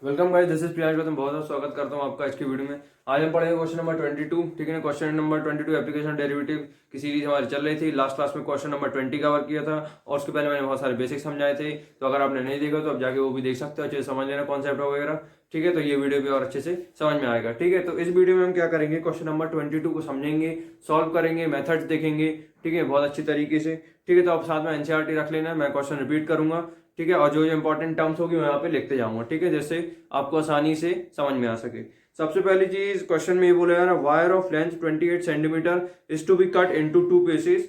Welcome guys, this is Priyansh Gautam. बहुत बहुत स्वागत करता हूं आपका आज की वीडियो में। आज हम पढ़ेंगे क्वेश्चन नंबर 22। ठीक है ना। क्वेश्चन नंबर 22 एप्लीकेशन डेरिवेटिव की सीरीज हमारी चल रही थी। लास्ट क्लास में क्वेश्चन नंबर 20 कवर किया था और उसके पहले मैंने बहुत सारे बेसिक्स समझाए थे। तो अगर आपने नहीं देखा तो आप जाके वो भी देख सकते हो, अच्छे से समझ लेना कॉन्सेप्ट वगैरह। ठीक है, तो ये वीडियो भी और अच्छे से समझ में आएगा। ठीक है, तो इस वीडियो में हम क्या करेंगे, क्वेश्चन नंबर 22 को समझेंगे, सॉल्व करेंगे, मेथड्स देखेंगे। ठीक है, बहुत अच्छी तरीके से। ठीक है, तो आप साथ में एनसीईआरटी रख लेना, मैं क्वेश्चन रिपीट करूंगा। ठीक है, और जो इंपॉर्टेंट टर्म्स होगी मैं यहाँ पे लिखते जाऊंगा। ठीक है, जैसे आपको आसानी से समझ में आ सके। सबसे पहली चीज क्वेश्चन में ये बोला जा रहा है, wire of length 28 centimetre is to be cut into two pieces.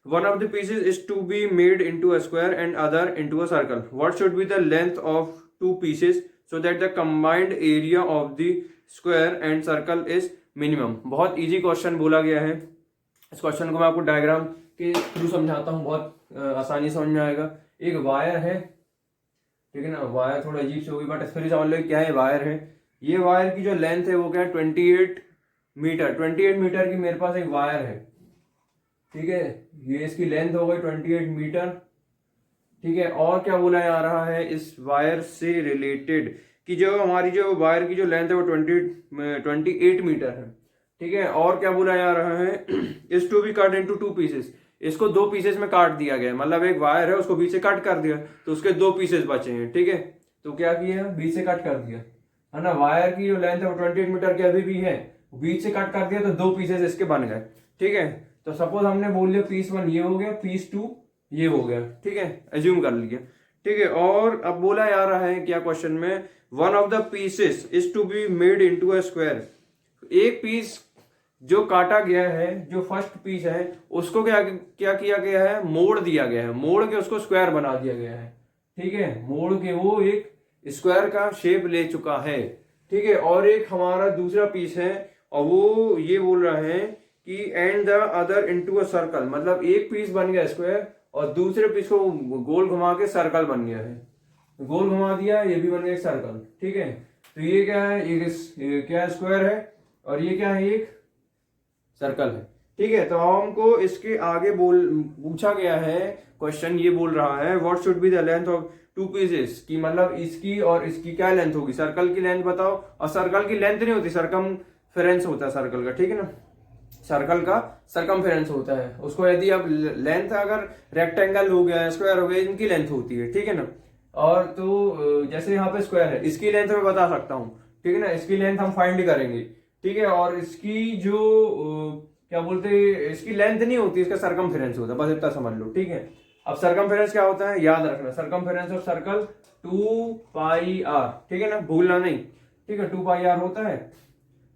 One of the pieces is to be made into a square and other into a circle. What should be the length of two pieces so that the combined area of the square and circle is minimum? बहुत easy question बोला गया है। इस question को मैं आपको diagram के through समझाता हूँ, बहुत आसानी समझ में आएगा। एक वायर है, ठीक है ना। वायर थोड़ा अजीब से होगी बट फिर समझ लो क्या है वायर है। ये वायर की जो लेंथ है वो क्या है, 28 मीटर। 28 मीटर की मेरे पास एक वायर है। ठीक है, ये इसकी लेंथ हो गई 28 मीटर। ठीक है, और क्या बोला जा रहा है इस वायर से रिलेटेड कि जो हमारी जो वायर की जो लेंथ है वो 28 मीटर है। ठीक है, और क्या बोला जा रहा है, is to be cut into two pieces. इसको दो पीसेस में काट दिया गया है, मतलब एक वायर है उसको बीच से कट कर दिया तो उसके दो पीसेस बचे हैं। ठीक है, तो क्या किया, बीच से कट कर दिया है ना। वायर की जो लेंथ है वो 28 मीटर की अभी भी है, बीच से कट कर दिया तो दो पीसेस इसके बन गए। ठीक है, तो सपोज हमने बोल लिया पीस वन ये हो गया, पीस टू ये हो गया। ठीक है, एज्यूम कर लिया। ठीक है, और अब बोला जा रहा है क्या क्वेश्चन में, one of the pieces is to be made into a square. एक पीस जो काटा गया है, जो फर्स्ट पीस है उसको क्या क्या किया गया है, मोड़ दिया गया है, मोड़ के उसको स्क्वायर बना दिया गया है। ठीक है, मोड़ के वो एक स्क्वायर का शेप ले चुका है। ठीक है, और एक हमारा दूसरा पीस है और वो ये बोल रहा है कि and the other into a circle, मतलब एक पीस बन गया स्क्वायर और दूसरे पीस को गोल घुमा के सर्कल बन गया है। गोल घुमा दिया, ये भी बन गया एक सर्कल। ठीक है, तो ये क्या है, ये क्या स्क्वायर है और ये क्या है, एक सर्कल है। ठीक है, तो हमको इसके आगे बोल पूछा गया है, क्वेश्चन ये बोल रहा है what should be the length of two pieces, की मतलब इसकी और इसकी क्या लेंथ होगी, सर्कल की लेंथ बताओ। और सर्कल की लेंथ नहीं होती, सरकमफेरेंस होता है सर्कल का। ठीक है ना, सर्कल का सरकमफेरेंस होता है उसको। यदि अब लेंथ अगर रेक्टेंगल हो गया, स्क्वायर हो गया, इनकी लेंथ होती है। ठीक है ना, और तो जैसे यहाँ पे स्क्वायर है, इसकी लेंथ मैं बता सकता हूँ। ठीक है ना, इसकी लेंथ हम फाइंड करेंगे। ठीक है, और इसकी जो क्या बोलते हैं, इसकी लेंथ नहीं होती, इसका सरकमफेरेंस होता है, बस इतना समझ लो। ठीक है, अब सरकमफेरेंस क्या होता है याद रखना, सरकमफेरेंस ऑफ सर्कल 2πr। ठीक है ना, भूलना नहीं। ठीक है, 2πr होता है,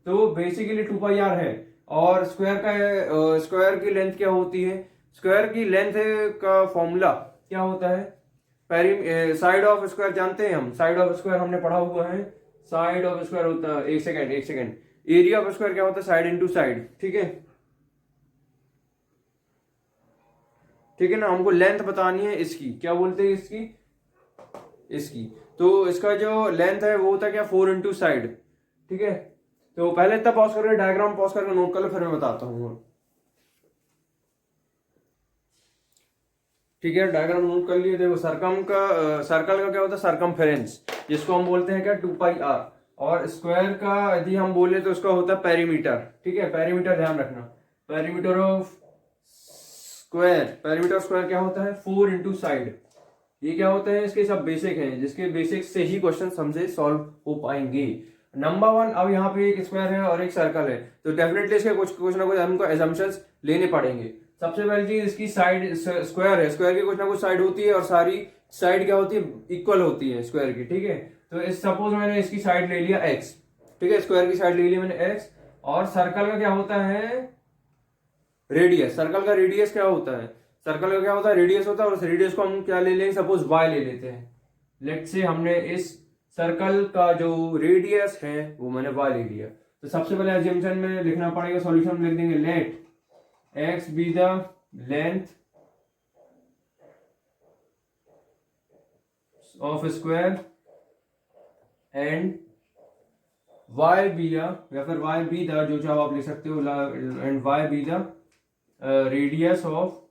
तो बेसिकली 2πr है। और स्क्वायर की लेंथ क्या होती है, स्क्वायर की लेंथ का फॉर्मूला क्या होता है, साइड ऑफ स्क्वायर जानते हैं हम, साइड ऑफ स्क्वायर हमने पढ़ा हुआ है। साइड ऑफ स्क्वायर होता है, एक सेकेंड, एरिया ऑफ स्क्वायर क्या होता है, साइड इनटू साइड। ठीक है, ठीक है ना, हमको लेंथ बतानी है इसकी, क्या बोलते हैं इसकी, इसकी। तो इसका जो लेंथ है वो होता है क्या, 4 इंटू साइड। ठीक है, तो पहले इतना पॉज करके डायग्राम पॉज करके नोट कर लो, फिर मैं बताता हूँ। ठीक है, डायग्राम नोट कर लिए। देखो सर्कल का क्या होता है, सरकमफेरेंस, जिसको हम बोलते हैं क्या, 2πr। और स्क्वायर का यदि हम बोले तो उसका होता है पेरीमीटर। ठीक है, पेरीमीटर ध्यान रखना, perimeter of square, perimeter square क्या होता है, 4 इंटू साइड। ये क्या होता है, इसके सब बेसिक हैं, जिसके बेसिक से ही क्वेश्चन हमसे सॉल्व हो पाएंगे। नंबर वन, अब यहाँ पे एक स्क्वायर है और एक सर्कल है, तो डेफिनेटली इसके कुछ ना कुछ हमको एजम्पशंस लेने पड़ेंगे। सबसे पहली चीज, इसकी साइड, स्क्वायर है, स्क्वायर की कुछ ना कुछ साइड होती है और सारी साइड क्या होती है, इक्वल होती है स्क्वायर की। ठीक है, तो इस सपोज मैंने इसकी साइड ले लिया x। ठीक है, स्क्वायर की साइड ले लिया मैंने x। और सर्कल का क्या होता है, रेडियस। सर्कल का रेडियस क्या होता है, सर्कल का क्या होता है, रेडियस होता है। और उस रेडियस को हम क्या ले लेंगे, सपोज y ले लेते हैं। लेट से हमने इस सर्कल का जो रेडियस है वो मैंने y ले लिया। तो सबसे पहले अजम्पशन में लिखना पड़ेगा, सॉल्यूशन में लिख देंगे let x be the length of square and y be the, या फिर y बी द, जो चाहो आप लिख सकते हो, and y be the radius of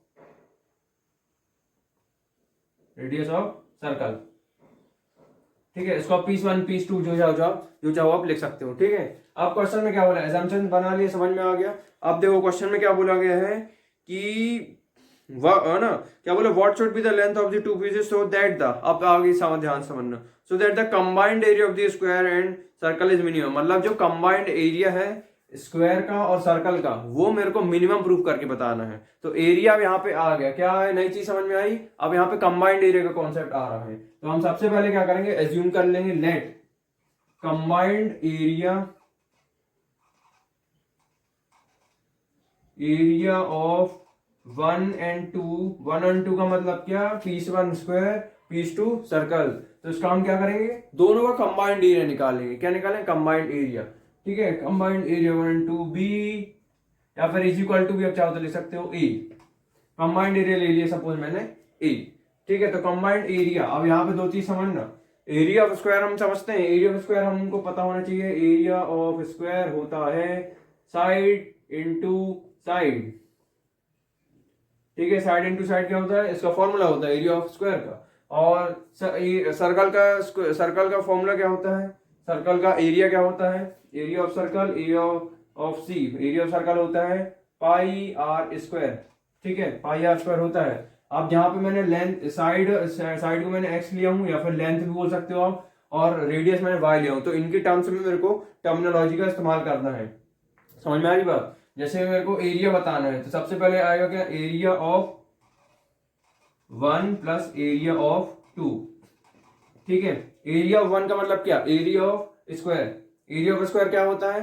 circle. ठीक है, इसको आप पीस वन पीस टू जो चाहो आप लिख सकते हो। ठीक है, अब क्वेश्चन में क्या बोला, एजम्पशन बना लिए, समझ में आ गया। अब देखो क्वेश्चन में क्या बोला गया है कि ना क्या बोला, what should be the length of the two pieces so that the, अब आगे ध्यान समझना, so that the combined area of the square and circle is minimum. मतलब जो कंबाइंड एरिया है स्क्वायर का और सर्कल का वो मेरे को मिनिमम प्रूफ करके बताना है। तो एरिया यहाँ पे आ गया, क्या है नई चीज समझ में आई। अब यहाँ पे कंबाइंड एरिया का कॉन्सेप्ट आ रहा है, तो हम सबसे पहले क्या करेंगे, एज्यूम कर लेंगे let combined area of 1 and 2 का मतलब क्या, piece one square piece two circle. तो इसका हम क्या करेंगे, दोनों का कंबाइंड एरिया निकालेंगे। क्या निकालेंगे, कंबाइंड एरिया। ठीक है, कंबाइंड एरिया 1 and 2 बी, या फिर इज इक्वल टू भी आप चाहो तो लिख सकते हो ए। कंबाइंड एरिया ले लिया सपोज मैंने ए। ठीक है, तो कंबाइंड एरिया, अब यहाँ पे दो चीज समझना, एरिया ऑफ स्क्वायर हम समझते हैं, एरिया ऑफ स्क्वायर हमको पता होना चाहिए, एरिया ऑफ स्क्वायर होता है साइड इंटू साइड। ठीक है, साइड इंटू साइड क्या होता है, इसका फॉर्मूला होता है एरिया ऑफ स्क्वायर का। और सर्कल का फॉर्मूला क्या होता है, सर्कल का एरिया क्या होता है, area of circle, area of C, area of circle होता है पाई आर स्क्वायर। ठीक है, पाई आर स्क्वायर होता है। अब यहाँ पे मैंने लेंथ साइड को मैंने एक्स लिया हूँ, या फिर लेंथ भी बोल सकते हो आप, और रेडियस मैंने वाई लिया हूँ। तो इनके टर्म्स में मेरे को टर्मिनोलॉजी का इस्तेमाल करना है। समझ में आ रही बात। जैसे मेरे को एरिया बताना है, तो सबसे पहले आएगा क्या, area of 1 plus area of 2। ठीक है, एरिया ऑफ 1 का मतलब क्या, area of square. Area of square क्या होता है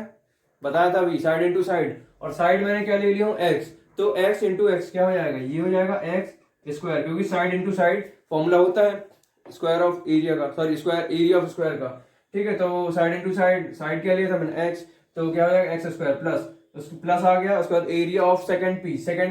बताया था अभी, साइड इंटू साइड, और साइड मैंने क्या ले लिया हूँ, एक्स। तो एक्स इंटू एक्स क्या हो जाएगा, ये हो जाएगा एक्स स्क्वायर, क्योंकि साइड इंटू साइड फॉर्मूला होता है स्क्वायर ऑफ एरिया का, sorry square area of square का। ठीक है, तो साइड इंटू साइड, साइड क्या लिया था मैंने एक्स, तो क्या हो जाएगा एक्स स्क्वायर प्लस, उसको प्लस आ गया। उसके बाद एरिया ऑफ सेकंड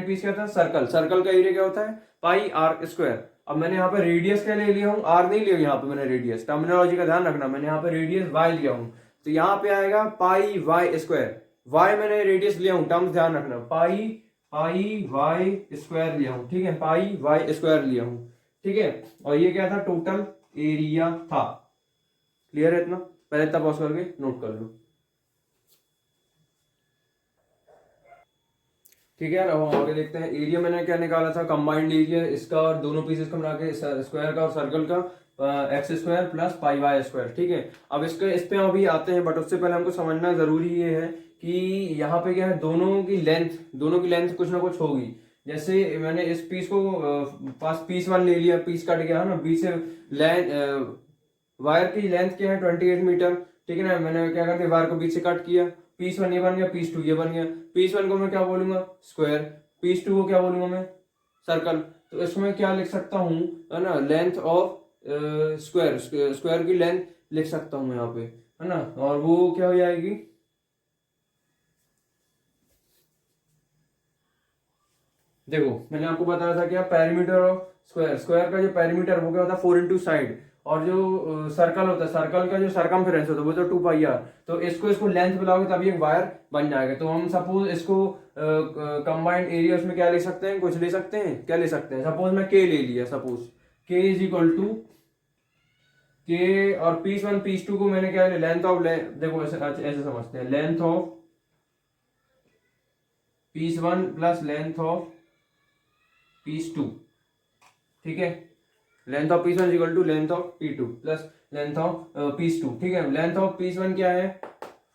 पीस क्या था, सर्कल। सर्कल का एरिया क्या होता है, पाई आर स्क्वायर। अब मैंने यहाँ पे रेडियस क्या ले लिया हूँ, आर नहीं लिया यहाँ पे मैंने रेडियस, टर्मिनोलॉजी का ध्यान रखना, मैंने यहाँ पे रेडियस वाई लिया हूँ। तो यहाँ पे आएगा पाई वाई स्क्वायर, वाई मैंने रेडियस लिया हूँ, टर्म्स ध्यान रखना, पाई वाई स्क्वायर लिया हूँ। ठीक है, पाई वाई स्क्वायर लिया हूँ। ठीक है, और ये क्या था, टोटल एरिया था। क्लियर है इतना, पहले इतना पॉज करके नोट कर लो। ठीक है यार, अब हम आगे देखते हैं। एरिया मैंने क्या निकाला था, कंबाइंड एरिया इसका और दोनों पीसेस का मिला के, स्क्वायर का और सर्कल का, x square plus pi y square. ठीक है, अब इस पे अभी आते हैं, बट उससे पहले हमको समझना जरूरी ये है कि यहाँ पे क्या है, दोनों की लेंथ कुछ ना कुछ होगी। जैसे मैंने इस पीस को पास पीस वन ले लिया, पीस कट गया है ना, बीच से वायर की लेंथ क्या है 28 मीटर। ठीक है ना, मैंने क्या करके वायर को बीच से कट किया, पीस वन ये बन गया, पीस टू ये बन गया। पीस वन को मैं क्या बोलूंगा, स्क्वायर, पीस टू को क्या बोलूंगा मैं, सर्कल। तो इसमें क्या लिख सकता हूँ, है ना, लेंथ ऑफ स्क्वायर की लेंथ लिख सकता हूँ यहाँ पे, है ना, और वो क्या हो जाएगी, देखो मैंने आपको बताया था क्या, पेरीमीटर ऑफ स्क्वायर का जो पेरीमीटर वो क्या होता है 4 इंटू साइड, और जो सर्कल होता है, सर्कल का जो सरकमफेरेंस होता है वो तो 2 पाई आर। तो इसको लेंथ मिलाओगे तभी एक वायर बन जाएगा। तो हम सपोज इसको कंबाइंड एरिया उसमें क्या ले सकते हैं, कुछ ले सकते हैं, क्या ले सकते हैं, सपोज मैं के ले लिया, सपोज के इज इक्वल टू के, और पीस वन पीस टू को मैंने क्या ले, लेंथ ऑफ देखो ऐसे समझते हैं, length of piece one plus length of piece two. ठीक है, length of piece one equal to length of P two plus length of piece two. ठीक है, लेंथ ऑफ पीस वन क्या है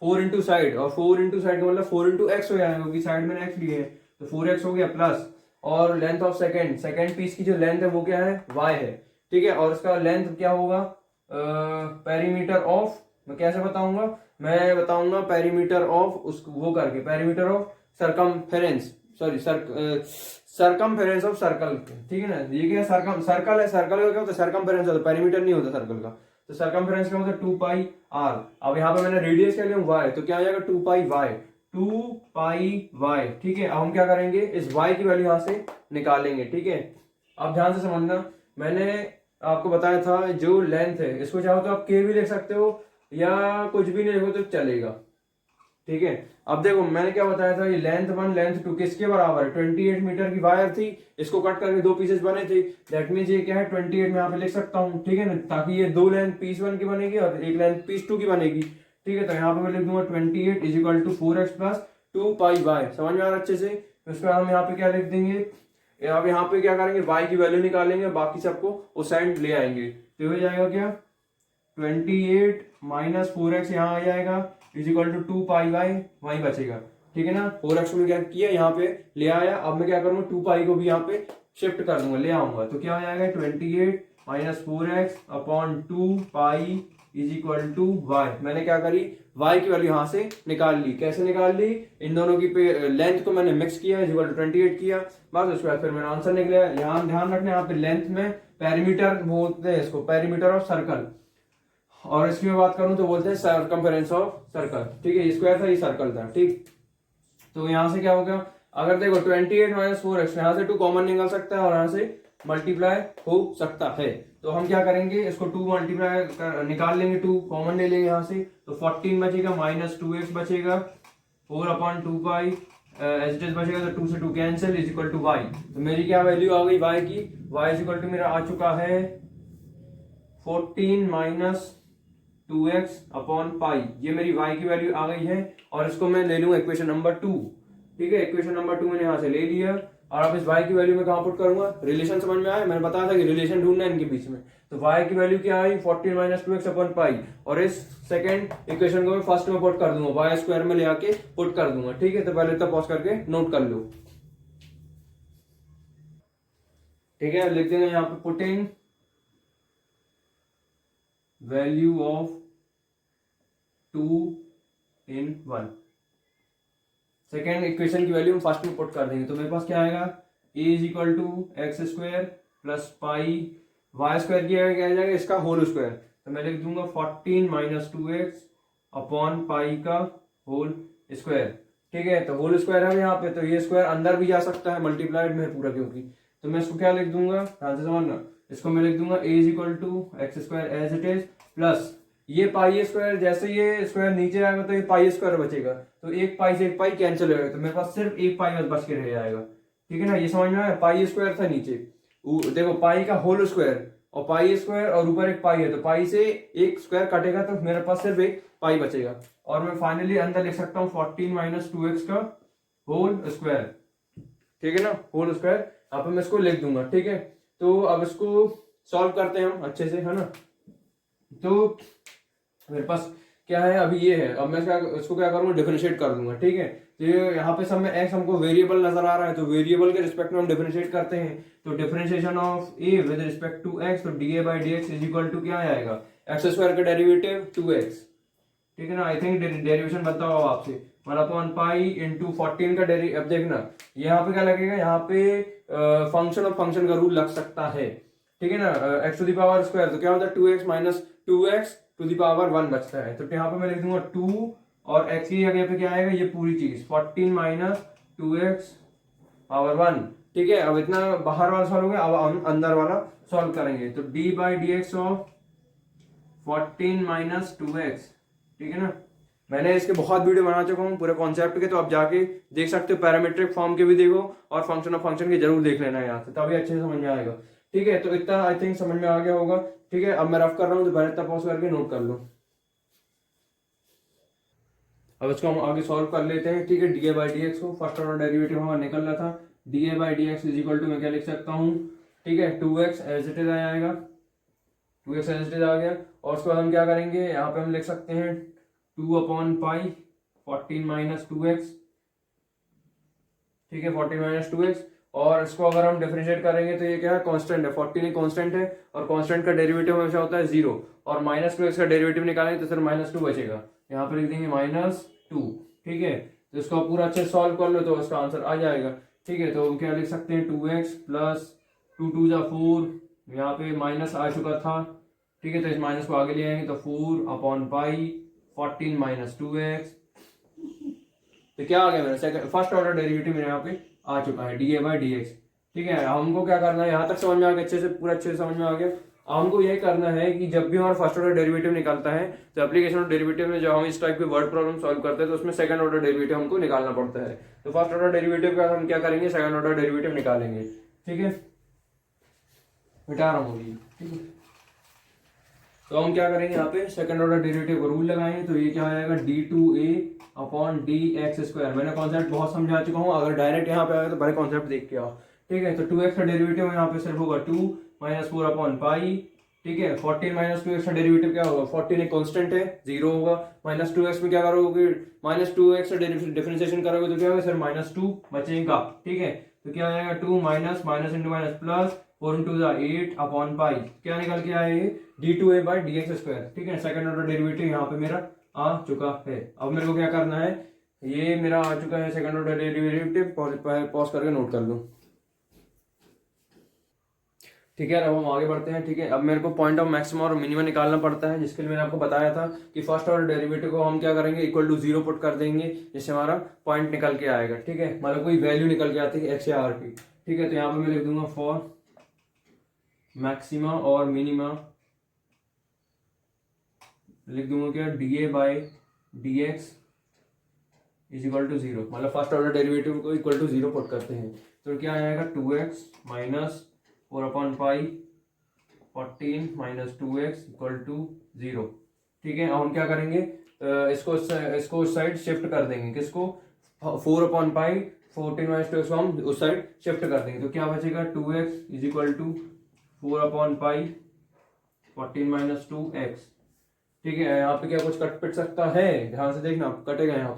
4 इंटू साइड, और 4 इंटू साइड का मतलब 4 into x हो जाएगा, क्योंकि साइड में एक्स लिए है, तो 4x हो गया प्लस, और लेंथ ऑफ सेकंड पीस की जो लेंथ है वो क्या है, y है। ठीक है, और उसका लेंथ क्या होगा, पेरीमीटर ऑफ, मैं कैसे बताऊंगा, मैं बताऊंगा पेरीमीटर ऑफ उसको वो करके, perimeter of circumference, sorry circumference of circle. ठीक है ना, ये क्या सर्कल है, सर्कल का क्या होता है, सरकमफेरेंस होता है, पेरीमीटर नहीं होता सर्कल का। तो सरकमफेरेंस क्या होता है 2 पाई आर। अब यहाँ पे मैंने रेडियस क्या लिया वाई, तो क्या आ जाएगा 2 पाई वाई। ठीक है, अब हम क्या करेंगे, इस वाई की वैल्यू यहाँ से निकालेंगे। ठीक है, अब ध्यान से समझना, मैंने आपको बताया था जो लेंथ है, इसको चाहो तो आप के भी लिख सकते हो या कुछ भी नहीं लिखो तो चलेगा। ठीक है। अब देखो मैंने क्या बताया था, ये लेंथ 1 लेंथ 2 किसके बराबर है, 28 मीटर की वायर थी, इसको कट करके 2 पीसेस बने थे, दैट मींस ये क्या है 28 में यहाँ पे लिख सकता हूँ, ठीक है ना, ताकि ये 2 लेंथ पीस 1 की बनेगी और एक लेंथ पीस 2 की बनेगी, ठीक है। तो यहाँ पे मैं लिख दूंगा 28 is equal to 4x plus 2 pi y, समझ में आ रहा अच्छे से। तो इसके बाद हम यहाँ पे क्या लिख देंगे, अब यहाँ पे क्या करेंगे, y की वैल्यू निकालेंगे, बाकी सबको उस साइड ले आएंगे, तो हो जाएगा क्या 28 माइनस 4x यहाँ आ जाएगा is equal to 2 pi y, वही बचेगा, ठीक है ना। 4x में क्या किया यहाँ पे ले आया, अब मैं क्या करूंगा 2 पाई को भी यहाँ पे शिफ्ट कर दूंगा, ले आऊंगा, तो क्या हो जाएगा 28 minus 4x upon 2 pi is equal to y. मैंने क्या करी, y की वैल्यू यहाँ से निकाल ली, कैसे निकाल ली, इन दोनों की लेंथ को मैंने मिक्स किया इज इक्वल टू 28 किया, बस उसके बाद फिर मैंने आंसर निकला। यहाँ ध्यान रखना यहाँ पे लेंथ में पेरीमीटर बोलते हैं इसको, पेरीमीटर ऑफ सर्कल, और इसकी मैं बात करूं तो बोलते हैं सर्कमफेरेंस ऑफ सर्कल, ठीक है। स्क्वायर था, ये सर्कल था, ठीक। तो यहां से क्या हो गया, अगर देखो 28 माइनस 4x, यहाँ से 2 कॉमन निकल सकता है और यहाँ से मल्टीप्लाई हो सकता है, तो हम क्या करेंगे इसको 2 मल्टीप्लाई निकाल लेंगे, 2 कॉमन ले लेंगे यहाँ से, तो 14 बचेगा माइनस 2x बचेगा 4/2 पाई एज इट इज बचेगा, तो 2 से 2 cancel is equal to y। तो मेरी क्या वैल्यू आ गई y की, y इज इक्वल टू मेरा आ चुका है 14 माइनस 2x अपॉन पाई, ये मेरी y की वैल्यू आ गई है, और इसको मैं ले लूंगा इक्वेशन नंबर 2, ठीक है। इक्वेशन नंबर 2 मैंने यहाँ से ले लिया, और अब इस y की वैल्यू में कहाँ पुट करूंगा, रिलेशन समझ में आया, मैंने बताया था कि रिलेशन ढूंढना है इनके बीच में, तो y की वैल्यू क्या आई 14 माइनस 2x अपॉन पाई, और इस सेकंड इक्वेशन को मैं फर्स्ट में पुट कर दूंगा, y स्क्वायर में ले आके पुट कर दूंगा, ठीक है। तो पहले तो पॉज करके नोट कर लो, ठीक है। लिख देंगे यहाँ पे putting value of 2 in 1, second equation की वैल्यू हम फर्स्ट में पुट कर देंगे, तो मेरे पास क्या आएगा a is equal to x square plus pi y square किया क्या जाएगा इसका होल स्क्वायर, तो मैं लिख दूंगा 14 माइनस 2x अपॉन पाई का होल स्क्वायर, ठीक है। तो होल स्क्वायर है यहाँ पे, तो ये स्क्वायर अंदर भी जा सकता है, मल्टीप्लाइड में है पूरा क्योंकि, तो मैं इसको क्या लिख दूंगा, ध्यान से समझना, इसको मैं लिख दूंगा a is equal to x square as it is plus ये पाई स्क्वायर, जैसे ये स्क्वायर नीचे आएगा तो ये पाई स्क्वायर बचेगा, तो एक पाई से एक पाई कैंसिल हो जाएगा, तो मेरे पास सिर्फ एक पाई बच के रह जाएगा, ठीक है ना। ये समझ में आया, पाई स्क्वायर था नीचे, देखो पाई का होल स्क्वायर और पाई स्क्वायर और ऊपर एक पाई है, तो पाई से एक स्क्वायर कटेगा तो मेरे पास सिर्फ एक पाई बचेगा, और मैं फाइनली अंदर लिख सकता हूँ 14 माइनस 2x का होल स्क्वायर, ठीक है ना, होल स्क्वायर। अब मैं इसको लिख दूंगा, ठीक है। तो अब इसको सॉल्व करते हैं हम अच्छे से, है ना। तो मेरे पास क्या है अभी ये है, अब मैं इसको क्या करूंगा डिफरेंशिएट कर दूंगा, ठीक है। तो यहाँ पे सब में x हमको वेरिएबल नजर आ रहा है, तो वेरिएबल के रिस्पेक्ट में हम डिफरेंशिएट करते हैं, तो differentiation of a with respect to x, तो dA by dx is equal to क्या आएगा एक्स स्क्वायर का डेरिवेटिव 2x, ठीक है ना। आई थिंक डेरिवेशन बनता होगा आपसे 1/पाई इंटू 14 का डेरी, अब देखना यहाँ पे क्या लगेगा, यहाँ पे फंक्शन ऑफ फंक्शन का रूल लग सकता है, ठीक है ना, x to the power square, तो क्या होता है 2x minus 2x to the power 1 बचता है, तो यहाँ पे मैं लिख दूंगा 2 और x की जगह पे क्या आएगा ये पूरी चीज 14 माइनस 2x पावर 1, ठीक है। अब इतना बाहर वाला सॉल्व हो गया, अब हम अंदर वाला सॉल्व करेंगे, तो d by d x of 14 minus 2x, ठीक है ना। मैंने इसके बहुत वीडियो बना चुका हूँ पूरे कॉन्सेप्ट के, तो आप जाके देख सकते हो, पैरामीट्रिक फॉर्म के भी देखो और फंक्शन ऑफ फंक्शन के जरूर देख लेना यहाँ से, तभी अच्छे से समझ में आएगा, ठीक है। तो इतना आई थिंक समझ में आ गया होगा, ठीक है। अब मैं रफ कर रहा हूँ, तो पहले इतना पॉज करके नोट कर लो। अब इसको हम आगे सॉल्व कर लेते हैं, ठीक है। D a by d x को फर्स्ट ऑर्डर डेरिवेटिव हमारा निकल रहा था, d a by d x is equal to मैं क्या लिख सकता हूँ, ठीक है 2x एज इट इज आ जाएगा, 2x एज इट इज आ गया, और उसके बाद हम क्या करेंगे, यहाँ पे हम लिख सकते हैं 2/पाई 14 माइनस 2x, ठीक है 14 माइनस 2x, और इसको अगर हम डिफरेंशिएट करेंगे तो ये क्या है कांस्टेंट है, 14 एक कांस्टेंट है, और कांस्टेंट का डेरिवेटिव हमेशा होता है 0, और माइनस 2x का डेरिवेटिव निकालेंगे तो सिर्फ -2 बचेगा, यहाँ पे लिख देंगे -2, ठीक है। तो इसको पूरा अच्छे से सॉल्व कर लो तो उसका आंसर आ जाएगा, ठीक है। तो हम क्या लिख सकते हैं 2x प्लस 2 2 जा 4, यहाँ पे माइनस आ चुका था, ठीक है, तो इस माइनस को आगे ले आएंगे तो 4/पाई 14 माइनस 2x, तो क्या आ गया मेरा सेकंड फर्स्ट ऑर्डर डेरिवेटिव मेरे यहाँ पे आ चुका है d a by d x, ठीक है। हमको क्या करना है, यहाँ तक समझ में आ गया अच्छे से, पूरा अच्छे से समझ में आ गया। हमको यही करना है कि जब भी हमारा फर्स्ट ऑर्डर डेरिवेटिव निकलता है तो एप्लीकेशन ऑफ डेरिवेटिव में जब हम इस टाइप की वर्ड प्रॉब्लम सॉल्व करते हैं तो उसमें सेकंड ऑर्डर डेरिवेटिव हमको निकालना पड़ता है। तो फर्स्ट ऑर्डर डेरिवेटिव का हम क्या करेंगे, सेकंड ऑर्डर डेरिवेटिव निकालेंगे। ठीक है, मिटा रहा हूँ, ठीक है। तो हम क्या करेंगे, यहाँ पे सेकंड ऑर्डर डेरिवेटिव का रूल लगाएंगे। तो ये क्या हो जाएगा, d2a upon d x square. मैंने कॉन्सेप्ट बहुत समझा चुका हूँ, अगर डायरेक्ट यहाँ पे आएगा तो बड़े कॉन्सेप्ट देख के आओ। ठीक है, तो 2x का डेरिवेटिव यहाँ पे सिर्फ होगा 2 माइनस 4 अपॉन पाई। ठीक है, 14 माइनस 2x का डेरिवेटिव क्या होगा, 14 एक कांस्टेंट है, 0 होगा। माइनस 2x में क्या करोगे, माइनस 2x का डिफरेंशिएशन करोगे तो क्या होगा सर, -2 बचेगा। ठीक है, तो क्या आएगा, 2 minus minus into minus plus 4 into 8 upon pi. क्या निकल के आया ये, d2a by d x square. ठीक है, सेकंड ऑर्डर डेरिवेटिव यहाँ पे मेरा आ चुका है। अब मेरे को क्या करना है, ये मेरा आ चुका है सेकंड ऑर्डर डेरिवेटिव, पॉज करके नोट कर लूँ। ठीक है, अब हम आगे बढ़ते हैं। ठीक है, अब मेरे को पॉइंट ऑफ मैक्सिमम और मिनिमम निकालना पड़ता है, जिसके लिए मैंने आपको बताया था कि फर्स्ट ऑर्डर डेरिवेटिव को हम क्या करेंगे, इक्वल टू 0 पुट कर देंगे, जिससे हमारा पॉइंट निकल के आएगा। ठीक है, मतलब कोई वैल्यू निकल के आती है एक्स या आर की। ठीक है, तो यहाँ पे मैं लिख दूंगा फॉर मैक्सिमा और मिनिमा, लिख दूंगा क्या, dA by d x is equal to 0। मतलब फर्स्ट ऑर्डर डेरिवेटिव को इक्वल टू 0 पुट करते हैं तो क्या आएगा, 2x minus 4 upon pi 14 minus 2x equal to 0। ठीक है, अब हम क्या करेंगे, इसको उस साइड शिफ्ट कर देंगे, किसको, 4 अपॉन पाई 14 माइनस 2x को हम उस साइड शिफ्ट कर देंगे। तो क्या बचेगा, 2x is equal to 4 upon pi 14 minus 2x। ठीक है, यहाँ पे क्या कुछ कट पिट सकता है, ध्यान से देखना, कटेगा यहाँ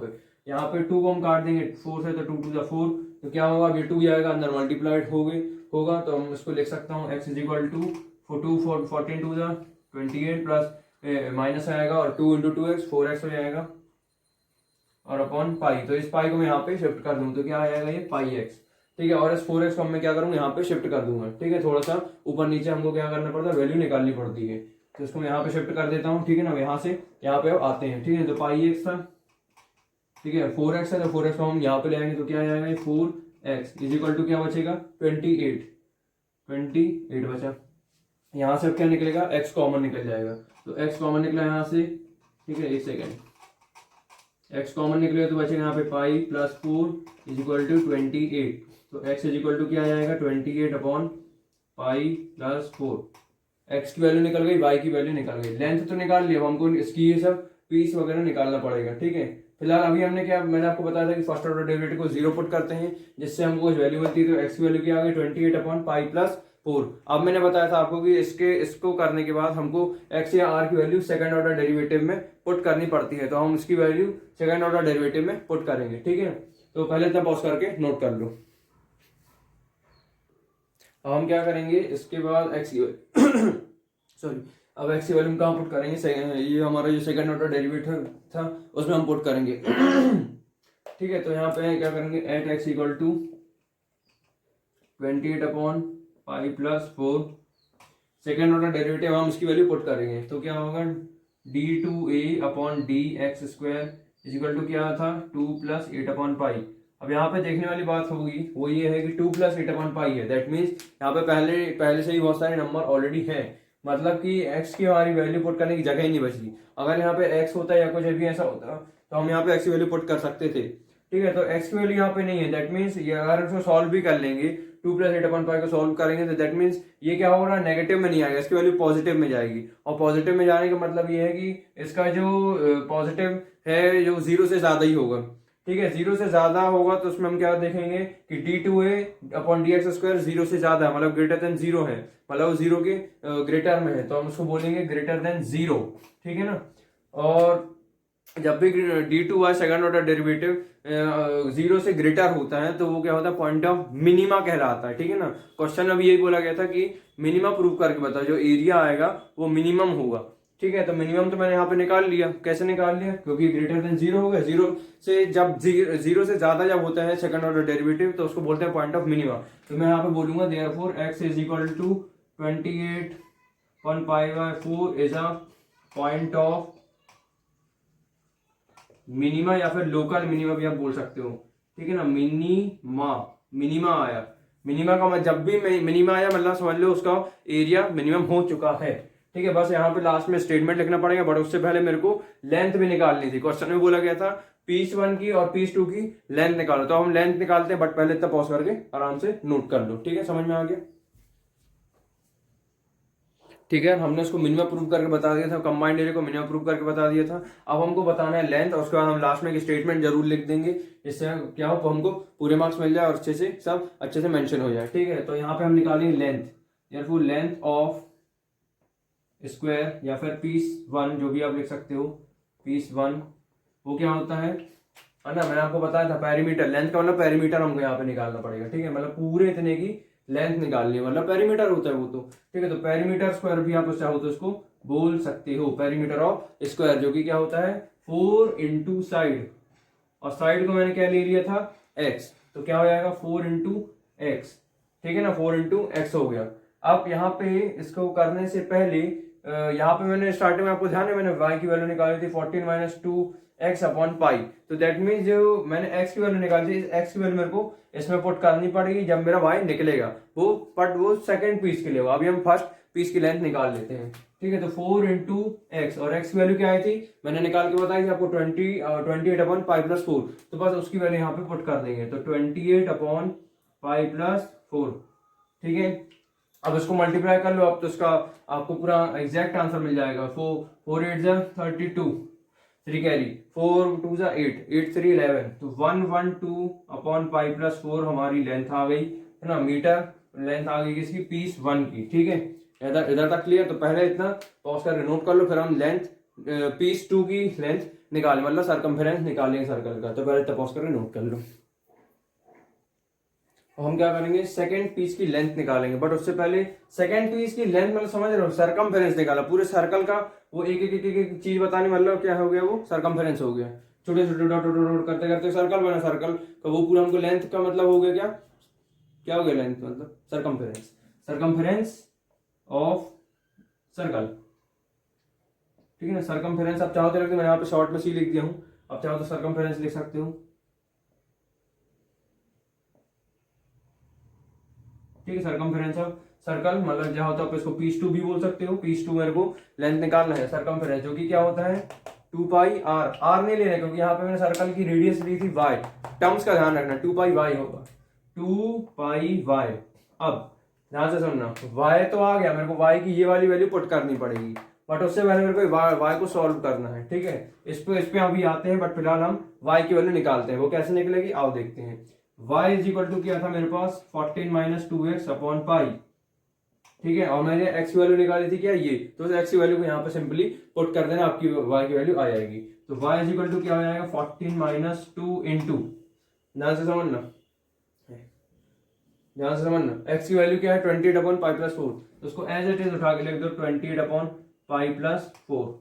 पे 2 को हम काट देंगे 4 से, तो 2 टू 4, तो क्या होगा, ये 2 भी आएगा अंदर, मल्टीप्लाइड होगा। तो हम इसको लिख सकता हूँ x is equal to 14 to 28 plus minus आएगा और 2 इंटू 2x 4x हो जाएगा और अपॉन पाई। तो इस पाई को मैं यहाँ पे शिफ्ट कर दूँ तो क्या आ जाएगा, ये पाई x। ठीक है, और इस 4x को मैं क्या करूँगा, यहाँ पे शिफ्ट कर दूंगा। ठीक है, थोड़ा सा ऊपर नीचे हमको क्या करना पड़ता है, वैल्यू निकालनी पड़ती है, तो इसको मैं यहाँ पे शिफ्ट कर देता हूँ। ठीक है ना, यहाँ से यहाँ पे आते हैं। ठीक है, तो पाई x था, ठीक है 4x है, तो 4x को हम यहाँ पे ले आएंगे तो क्या आ जाएगा, 4x इज इक्वल टू क्या बचेगा, 28 बचा। यहाँ से अब क्या निकलेगा, x कॉमन निकल जाएगा, तो x कॉमन निकला यहाँ से। ठीक है, एक सेकेंड, x कॉमन निकलेगा तो बचेगा यहाँ पे pi plus 4 is equal to 28। तो x इज इक्वल टू क्या आ जाएगा, 28 अपॉन पाई प्लस 4। x की वैल्यू निकल गई, y की वैल्यू निकल गई, लेंथ तो निकाल लिया, हमको इसकी ये सब पीस वगैरह निकालना पड़ेगा। ठीक है, फिलहाल अभी हमने क्या, मैंने आपको बताया था कि फर्स्ट ऑर्डर डेरिवेटिव को 0 पुट करते हैं, जिससे हमको वैल्यू मिलती है। तो x की वैल्यू क्या आ गई, 28 अपॉन पाई प्लस 4। अब मैंने बताया था आपको कि इसको करने के बाद हमको x या r की वैल्यू सेकंड ऑर्डर डेरिवेटिव में पुट करनी पड़ती है, तो हम उसकी वैल्यू सेकंड ऑर्डर डेरिवेटिव में पुट करेंगे। ठीक है, तो पहले तब पॉज करके नोट कर लो। अब हम क्या करेंगे, इसके बाद x की सॉरी, अब x की वैल्यू कहाँ पुट करेंगे, ये हमारा जो सेकंड ऑर्डर डेरिवेटिव था उसमें हम पुट करेंगे। ठीक है, तो यहाँ पे क्या करेंगे, at x equal to 28 upon pi plus 4, second order derivative हम इसकी वैल्यू पुट करेंगे तो क्या होगा, d2a upon d x square is equal to क्या था, 2 प्लस 8 अपॉन पाई। अब यहाँ पे देखने वाली बात होगी वो ये है कि 2 प्लस 8 अपॉन पाई है, दैट मीन्स यहाँ पे पहले से ही बहुत सारे नंबर ऑलरेडी हैं, मतलब कि x की हमारी वैल्यू पुट करने की जगह ही नहीं बची। अगर यहाँ पे x होता या कुछ भी ऐसा होता तो हम यहाँ पे x की वैल्यू पुट कर सकते थे। ठीक है, तो x की वैल्यू यहाँ पे नहीं है, दैट मीन्स ये अगर इसको सॉल्व भी कर लेंगे, 2 प्लस 8 अपॉन पाई को सॉल्व करेंगे तो दैट मीन्स ये क्या होगा, नेगेटिव में नहीं आएगा, इसकी वैल्यू पॉजिटिव में जाएगी। और पॉजिटिव में जाने का मतलब ये है कि इसका जो पॉजिटिव है जो 0 से ज्यादा ही होगा। ठीक है, 0 से ज्यादा होगा तो उसमें हम क्या देखेंगे कि d2a upon d x square 0 से ज्यादा है, मतलब ग्रेटर देन 0 है, मतलब वो 0 के ग्रेटर में है, तो हम उसको बोलेंगे ग्रेटर देन 0। ठीक है ना, और जब भी d2y सेकंड ऑर्डर डेरिवेटिव 0 से ग्रेटर होता है तो वो क्या होता है, पॉइंट ऑफ मिनिमा कहलाता है। ठीक है ना, क्वेश्चन में भी यही बोला गया था कि मिनिमा प्रूव करके बताओ, जो एरिया आएगा वो मिनिमम होगा। ठीक है, तो मिनिमम तो मैंने यहाँ पे निकाल लिया, कैसे निकाल लिया, क्योंकि ग्रेटर देन 0 हो गया, 0 से जब 0 से ज्यादा जब होता है सेकंड ऑर्डर डेरिवेटिव तो उसको बोलते हैं पॉइंट ऑफ मिनिमा। तो मैं यहाँ पे बोलूंगा therefore x is equal to 28 1 pi by 4 is a point of minima, या फिर लोकल मिनिमा भी आप बोल सकते हो। ठीक है ना, मिनिमा आया, मिनिमा का जब भी मिनिमा आया मतलब समझ लो उसका एरिया मिनिमम हो चुका है। ठीक है, बस यहाँ पे लास्ट में स्टेटमेंट लिखना पड़ेगा, बट उससे पहले मेरे को लेंथ भी निकालनी थी। क्वेश्चन में बोला गया था पीस 1 की और पीस 2 की लेंथ निकालो, तो हम लेंथ निकालते हैं, बट पहले इतना पॉज करके आराम से नोट कर लो। ठीक है, समझ में आ गया? ठीक है, हमने उसको मिनिमम प्रूव करके बता दिया था, कंबाइंड एरिया को मिनिमम प्रूव करके बता दिया था। अब हमको बताना है लेंथ, और उसके बाद हम लास्ट में एक स्टेटमेंट जरूर लिख देंगे, जिससे क्या हो हमको पूरे मार्क्स मिल जाए और अच्छे से सब अच्छे से मेंशन हो जाए। ठीक है, तो यहाँ पे हम निकालेंगे length, therefore length of square या फिर पीस 1 जो भी आप लिख सकते हो, पीस 1 वो क्या होता है ना, मैंने आपको बताया था पेरीमीटर, लेंथ का मतलब पेरीमीटर हमको यहाँ पे निकालना पड़ेगा। ठीक है, मतलब पूरे इतने की लेंथ निकालनी है, मतलब पेरीमीटर होता है वो तो। ठीक है, तो पेरीमीटर स्क्वायर भी आप चाहो तो इसको बोल सकते हो, पेरीमीटर ऑफ स्क्वायर, जो कि क्या होता है 4 इंटू साइड, और साइड को मैंने क्या ले लिया था x, तो क्या हो जाएगा 4 इंटू एक्स। ठीक है ना, 4 इंटू एक्स हो गया। अब यहाँ पे इसको करने से पहले यहाँ पे मैंने स्टार्टिंग में आपको ध्यान है मैंने y की वैल्यू निकाली थी 14 माइनस 2x अपॉन पाई, तो दैट मीन्स जो मैंने x की वैल्यू निकाली थी, इस x की वैल्यू मेरे को इसमें पुट करनी पड़ेगी जब मेरा y निकलेगा वो, बट वो सेकंड पीस के लिए होगा। अभी हम फर्स्ट पीस की लेंथ निकाल लेते हैं। ठीक है, तो 4 इंटू एक्स, और x की वैल्यू क्या आई थी मैंने निकाल के बताई थी आपको 28 अपॉन पाई प्लस 4, तो बस उसकी वैल्यू यहाँ पे पुट कर देंगे, तो 28 अपॉन पाई प्लस 4। ठीक है, अब इसको मल्टीप्लाई कर लो, अब तो इसका आपको पूरा एग्जैक्ट आंसर मिल जाएगा। 4 8 जा 32, 3 कैरी, 4 2 जा 8, 8 3 11, तो 112 अपॉन पाई प्लस 4 हमारी लेंथ आ गई है ना, मीटर लेंथ आ गई किसकी, पीस 1 की। ठीक है, इधर इधर तक क्लियर? तो पहले इतना पॉज करके नोट कर लो, फिर हम लेंथ पीस 2 की लेंथ निकालें, मतलब सर्कमफेरेंस निकालेंगे सर्कल का, तो पहले इतना पॉज करके नोट कर लो। हम क्या करेंगे सेकंड पीस की लेंथ निकालेंगे, बट उससे पहले सेकंड पीस की लेंथ मतलब समझ रहे हो सरकमफेरेंस निकाला पूरे सर्कल का, वो एक एक एक एक चीज बताने, मतलब क्या हो गया वो सरकमफेरेंस हो गया, छोटे छोटे डॉट डॉट डॉट करते करते सर्कल बना, सर्कल का वो पूरा हमको लेंथ का मतलब हो गया, क्या क्या हो गया लेंथ मतलब सरकमफेरेंस, सरकमफेरेंस ऑफ सर्कल। ठीक है ना, सरकमफेरेंस आप चाहो तो मैंने यहाँ पे शॉर्ट में सी लिख दिया हूँ, आप चाहो तो सरकमफेरेंस लिख सकते हो। ठीक है, सरकमफेरेंस ऑफ सर्कल मतलब जहां होता है आप इसको पीस 2 भी बोल सकते हो, पीस 2 मेरे को लेंथ निकालना है सरकमफेरेंस, जो कि क्या होता है 2 पाई आर, आर नहीं लेना क्योंकि यहाँ पे मैंने सर्कल की रेडियस ली थी वाई, टर्म्स का ध्यान रखना, 2 पाई वाई होगा, 2 पाई वाई। अब ध्यान से सुनना, वाई तो आ गया, मेरे को वाई की ये वाली वैल्यू पुट करनी पड़ेगी, बट उससे पहले मेरे को वाई को सॉल्व करना है। ठीक है, इस पे अभी आते हैं, बट फिलहाल हम वाई की वैल्यू निकालते हैं, वो कैसे निकलेगी आओ देखते हैं। y इज इक्वल टू क्या था मेरे पास 14 माइनस 2x अपॉन पाई। ठीक है, और मैंने x की वैल्यू निकाली थी क्या ये, तो x की वैल्यू को यहाँ पे सिंपली पुट कर देना, आपकी y की वैल्यू आ जाएगी। तो y इज इक्वल टू क्या हो जाएगा 14 माइनस 2 इंटू, ध्यान से समझना, ध्यान से समझना, x की वैल्यू क्या है 28 अपॉन पाई प्लस 4, तो उसको एज इट इज उठा के लिख दो 28 अपॉन पाई प्लस 4।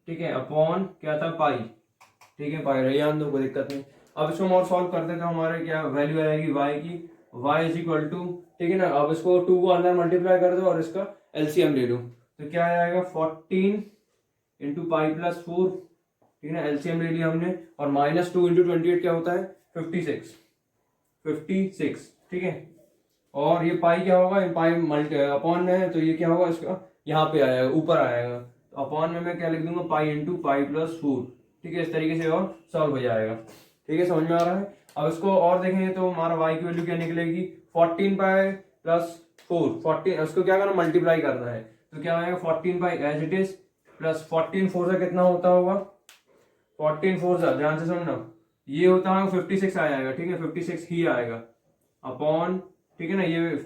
ठीक है, अपॉन क्या था पाई। ठीक है, पाई रही आंदो, कोई दिक्कत नहीं। अब इसको हम और सॉल्व करते हैं तो हमारे क्या वैल्यू आएगी y की, y इज इक्वल टू, ठीक है ना, अब इसको 2 को अंदर मल्टीप्लाई कर दो और इसका एलसीएम ले लो, तो क्या आएगा 14 इंटू पाई प्लस 4। ठीक है ना, एलसीएम ले लिया हमने, और माइनस 2 इंटू 28 क्या होता है 56, 56। ठीक है, और ये पाई क्या होगा, पाई मल्टी अपॉन में है तो ये क्या होगा इसका यहाँ पे आएगा ऊपर आएगा, तो अपॉन में मैं क्या लिख दूंगा पाई इंटू पाई प्लस 4। ठीक है, इस तरीके से और सॉल्व हो जाएगा। ठीक है, समझ में आ रहा है? अब इसको और देखेंगे तो हमारा y की वैल्यू क्या निकलेगी 14 पाई प्लस 4, 14 उसको क्या करना मल्टीप्लाई करना है, तो क्या आएगा 14 पाई एज इट इज प्लस 14 4 से कितना होता होगा 14 4 से, ध्यान से सुनना, ये होता है 56 आ जाएगा। ठीक है, 56 ही आएगा अपॉन, ठीक है ना, ये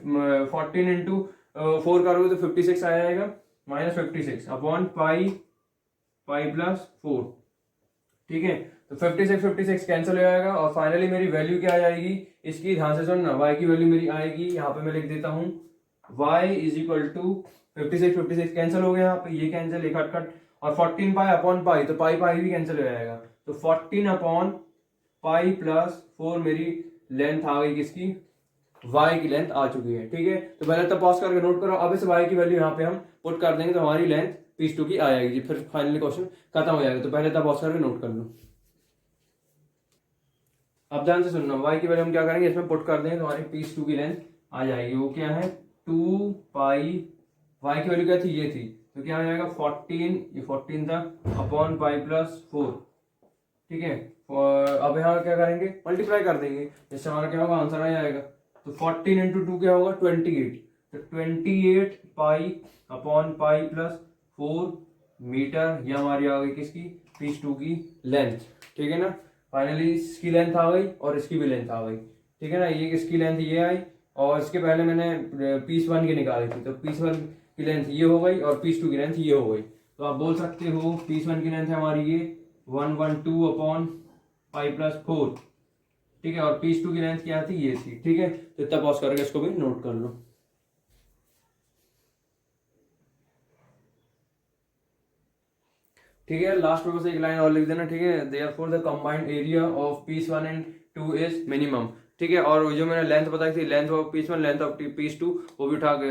14 इंटू 4 करोगे तो 56 आ जाएगा, माइनस 56 अपॉन पाई पाई प्लस 4। ठीक है, तो 56 कैंसिल हो जाएगा, और फाइनली मेरी वैल्यू क्या आ जाएगी इसकी, ध्यान से सुनना, y की वैल्यू मेरी आएगी, यहाँ पे मैं लिख देता हूँ y is equal to 56 cancel हो गया, यहाँ पे ये कैंसिल एक कट, और 14 पाई अपॉन पाई, तो पाई पाई भी कैंसिल हो जाएगा, तो 14 अपॉन पाई प्लस 4 मेरी लेंथ आ गई किसकी, y की लेंथ आ चुकी है। ठीक है, तो पहले तो पॉज करके नोट करो, अब इस y की वैल्यू यहाँ पे हम पुट कर देंगे तो हमारी लेंथ पीस 2 की आ जाएगी, फिर फाइनली क्वेश्चन खत्म हो जाएगा, तो पहले तो पॉज करके नोट कर लो। अब ध्यान से सुनना, y की वैल्यू हम क्या करेंगे इसमें पुट कर देंगे तो हमारी पीस 2 की लेंथ आ जाएगी। वो क्या है 2 पाई, वाई की वैल्यू क्या थी, ये थी, तो क्या हो जाएगा 14, ये 14 था, अपॉन पाई प्लस 4। ठीक है, अब यहाँ क्या करेंगे, मल्टीप्लाई कर देंगे, इससे हमारा क्या होगा, आंसर आ जाएगा। तो 14 इंटू 2 क्या होगा 28, तो 28 pi upon pi plus 4 metre, ये हमारी आ गई किसकी, पीस 2 की लेंथ। ठीक है ना, फाइनली इसकी लेंथ आ गई और इसकी भी लेंथ आ गई। ठीक है ना, ये किसकी लेंथ ये आई, और इसके पहले मैंने पीस 1 की निकाली थी, तो पीस 1 की लेंथ ये हो गई और पीस 2 की लेंथ ये हो गई। तो आप बोल सकते हो पीस 1 की लेंथ है हमारी ये 112 अपॉन पाई प्लस 4। ठीक है, और पीस 2 की लेंथ क्या थी, ये थी। ठीक है, तो इतना पॉज करके इसको भी नोट कर लो। ठीक है, लास्ट में बस एक लाइन और लिख देना। ठीक है, therefore the combined area of peace 1 and 2 is minimum. ठीक है, और जो मैंने लेंथ बताई थी, length of piece 1, length of piece 2, वो भी उठा के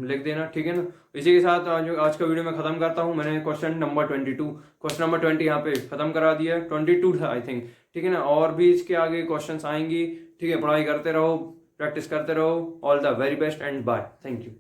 लिख देना। ठीक है ना, इसी के साथ आज का वीडियो मैं खत्म करता हूँ। मैंने क्वेश्चन नंबर 22, क्वेश्चन नंबर 20 यहाँ पे खत्म करा दिया है, 22 था आई थिंक। ठीक है ना, और भी इसके आगे क्वेश्चन आएंगी। ठीक है, पढ़ाई करते रहो, प्रैक्टिस करते रहो। All the very best and bye, thank you.